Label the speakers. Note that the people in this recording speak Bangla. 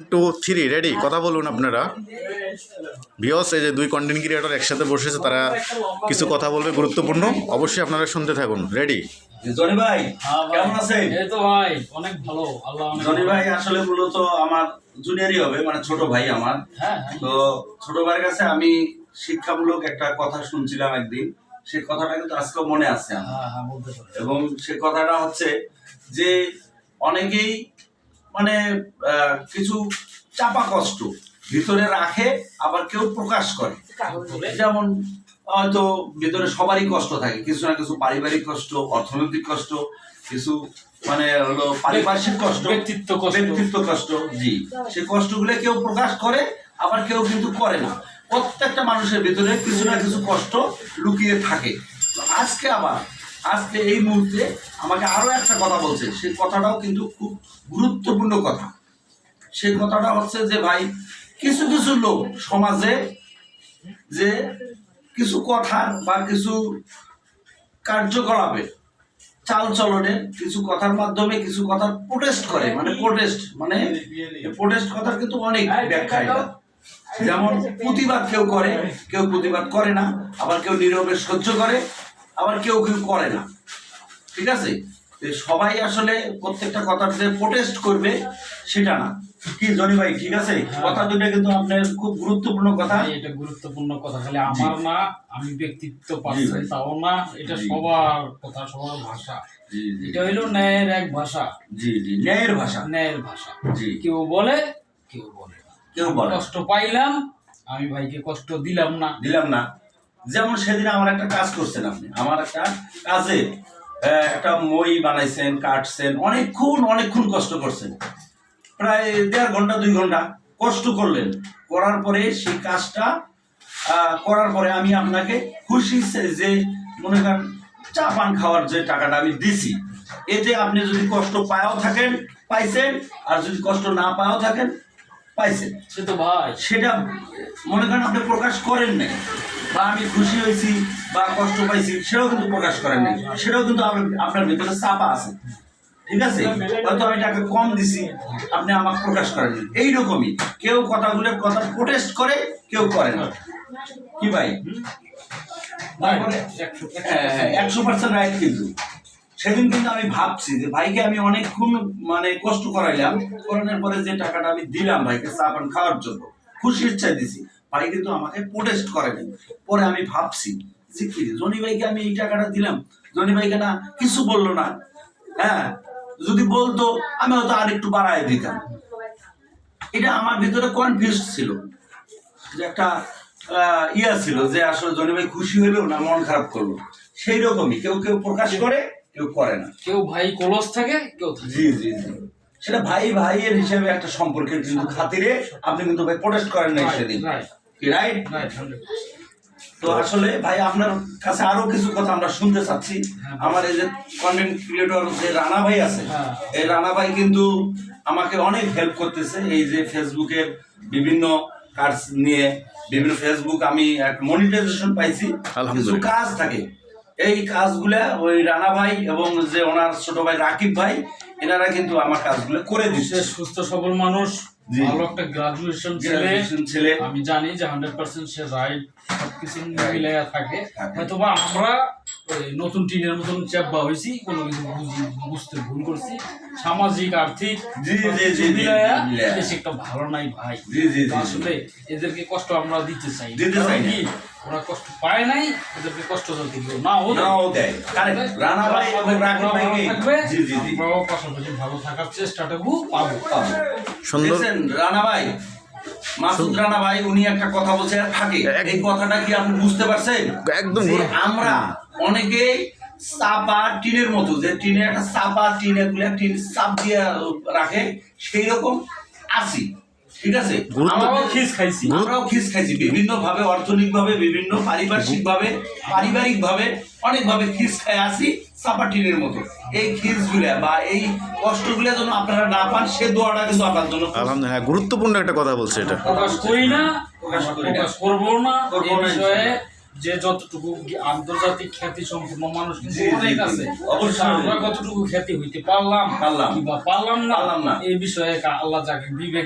Speaker 1: টু থ্রি রেডি কথা বলুন আপনারা ভিউয়ার্স। এই যে দুই কন্টেন্ট ক্রিয়েটর একসাথে বসেছে, তারা কিছু কথা বলবে গুরুত্বপূর্ণ, অবশ্যই আপনারা শুনতে থাকুন। রেডি?
Speaker 2: জনি ভাই কেমন আছেন?
Speaker 3: এই তো ভাই অনেক ভালো, আল্লাহ অনেক
Speaker 2: জনি ভাই আসলে মূলত আমার জুনিয়রই হবে, মানে ছোট ভাই আমার।
Speaker 3: হ্যাঁ
Speaker 2: তো ছোট ভাইয়ের কাছে আমি শিক্ষামূলক একটা কথা শুনছিলাম একদিন, সেই কথাটা কিন্তু আজকে মনে আছে আমার।
Speaker 3: হ্যাঁ বলতে পারো।
Speaker 2: এবং সে কথাটা হচ্ছে যে অনেকেই মানে কিছু চাপা কষ্ট ভিতরে রাখে, আবার কেউ প্রকাশ করে। যেমন হয়তো ভিতরে সবারই কষ্ট থাকে, কিছু না কিছু পারিবারিক কষ্ট, অর্থনৈতিক কষ্ট, কিছু মানে হলো পারিপার্শ্বিক কষ্ট, ব্যক্তিত্ব কষ্ট। জি, সেই কষ্টগুলো কেউ প্রকাশ করে, আবার কেউ কিন্তু করে না। প্রত্যেকটা মানুষের ভিতরে কিছু না কিছু কষ্ট লুকিয়ে থাকে। আজকে এই মুহূর্তে আমাকে আরো একটা কথা বলছে, সেই কথাটাও কিন্তু খুব গুরুত্বপূর্ণ কথা। সেই কথাটা হচ্ছে যে ভাই, কিছু কিছু লোক সমাজে যে কিছু কথার বা কিছু কার্যকলাপে চালচলনে কিছু কথার মাধ্যমে কিছু কথার প্রোটেস্ট করে, প্রোটেস্ট কথার কিন্তু অনেক ব্যাখ্যা এটা। যেমন প্রতিবাদ কেউ করে, কেউ প্রতিবাদ করে না, আবার কেউ নীরবে সহ্য করে, আবার কেউ কেউ করে না। ঠিক আছে? সবাই আসলে প্রত্যেকটা কথার যে প্রোটেস্ট করবে সেটা না। কি জনি ভাই ঠিক আছে? কথা দুটো কিন্তু আপনার খুব গুরুত্বপূর্ণ কথা।
Speaker 3: এটা গুরুত্বপূর্ণ কথা, খালি আমার না, আমি ব্যক্তিত্ব পাচ্ছি তাও না, এটা সবার কথা, সবার ভাষা। এটা হইলো ন্যায়ের এক ভাষা।
Speaker 2: জি জি, ন্যায়ের ভাষা।
Speaker 3: ন্যায়ের ভাষা।
Speaker 2: জি,
Speaker 3: কেউ বলে কেউ বলে না।
Speaker 2: কেউ বলে
Speaker 3: কষ্ট পাইলাম, আমি ভাইকে কষ্ট দিলাম না।
Speaker 2: যেমন সেদিন আমার একটা কাজ করছেন আপনি, আমার একটা কাজে একটা মই বানাইছেন, কাটছেন, অনেকক্ষণ কষ্ট করছেন, প্রায় 1.5 ঘন্টা 2 ঘন্টা কষ্ট করলেন। করার পরে সেই কাজটা করার পরে আমি আপনাকে খুশি যে মনে করেন চা পান খাওয়ার যে টাকাটা আমি দিছি, এতে আপনি যদি কষ্ট পায়াও থাকেন পাইছেন, আর যদি কষ্ট না পায়াও থাকেন পাইছেন।
Speaker 3: সে তো ভাই
Speaker 2: সেটা মনে করেন আপনি প্রকাশ করেন নাই, বা আমি খুশি হয়েছি বা কষ্ট পাইছি সেটাও কিন্তু প্রকাশ করেন নাই, সেটাও কিন্তু আপনার ভিতরে চাপা আছে। ঠিক আছে? হয়তো আমি টাকা কম দিছি, আপনি আমাকে প্রকাশ করেন। এইরকমই কেউ কথাগুলোর কথা প্রোটেস্ট করে, কেউ করে না। কি ভাই? 100% রাইট। কিন্তু সেদিন কিন্তু আমি ভাবছি যে ভাইকে আমি অনেকক্ষণ কষ্ট করাইলাম, করানোর পরে যে টাকাটা আমি দিলাম ভাইকে চা পান খাওয়ার জন্য, খুশি ইচ্ছায় দিছি, ভাই কিন্তু আমাকে প্রোটেস্ট করেনি। পরে আমি ভাবছি যে কি জনি ভাইকে আমি এই টাকাটা দিলাম, জনি ভাইকে না কিছু বললো না। হ্যাঁ, যদি বলতো আমি হয়তো আর একটু বাড়ায় দিতাম। এটা আমার ভিতরে কনফিউজ ছিল, যে একটা ছিল যে আসলে জনি ভাই খুশি হইলো না মন খারাপ করলো। সেই রকমই কেউ কেউ প্রকাশ করে, কেউ করে না।
Speaker 3: কেউ ভাই কলস থাকে, কেউ থাকে।
Speaker 2: জি জি জি, সেটা ভাইয়ের হিসেবে একটা সম্পর্কের কিন্তু খাতিরে আপনি কিন্তু ভাই প্রোটেস্ট করেন না সেদিন। রাইট? তো আসলে ভাই আপনার কাছে আরো কিছু কথা আমরা শুনতে চাচ্ছি। আমার এই যে কন্টেন্ট ক্রিয়েটর যে রানা ভাই আছে, এই রানা ভাই কিন্তু আমাকে অনেক হেল্প করতেছে। এই যে ফেসবুকের বিভিন্ন কাজ নিয়ে, বিভিন্ন ফেসবুক আমি মনিটাইজেশন পাইছি, কিছু কাজ থাকে, এই কাজগুলা ওই রানা ভাই এবং যে ওনার ছোট ভাই রাকিব ভাই, এনারা কিন্তু আমার কাজগুলো করে দিচ্ছে।
Speaker 3: সুস্থ সবল মানুষ, ভালো একটা গ্রাজুয়েশন ছেলে, আমি জানি যে 100% সে রাইট সবকিছু মিলাইয়া থাকে। হয়তোবা আমরা নতুন টিনের মতন চাপা হয়েছি, কোনো কিছু বুঝতে ভুল করছি, সামাজিক আর্থিক মিলাইয়া বেশি একটা ভালো নাই ভাই। আসলে এদেরকে কষ্ট আমরা দিতে চাই কি, ওরা কষ্ট পায় নাই, এদেরকে কষ্ট যাতে কেউ নাও দেয়।
Speaker 2: রানা ভাই এবং রাকিব ভাইকে
Speaker 3: আমরাও পাশাপাশি ভালো থাকার চেষ্টাটুকু পাবো।
Speaker 2: রানা ভাই, মাসুদ রানা ভাই, উনি একটা কথা বলছে থাকে, এই কথাটা কি আপনি বুঝতে পারছেন? একদম। আমরা অনেকে চাপা টিনের মতো, যে টিনের একটা চাপা টিন চাপ দিয়ে রাখে, সেই রকম আছি। ঠিক আছে? আমরাও খিস খাইছি বিভিন্ন ভাবে, অর্থনৈতিক ভাবে, বিভিন্ন পারিবারিক ভাবে অনেকভাবে খিস খাই আছি চাপা টিনের মতো। এই খিসগুলা বা এই কষ্টগুলা যেন আপনারা না পান, সে দোয়াটা কিন্তু আপনার জন্য।
Speaker 1: আলহামদুলিল্লাহ, গুরুত্বপূর্ণ একটা কথা বলছে। এটা
Speaker 3: প্রকাশ করি না, প্রকাশ করবো না। এই বিষয়ে যে যতটুকু আন্তর্জাতিক খ্যাতি সম্পূর্ণ মানুষ কিন্তু অনেক আছে, অবশ্যই আমরা কতটুকু খ্যাতি হইতে পারলাম কিংবা পারলাম না, এই বিষয়ে আল্লাহ যাকে বিবেক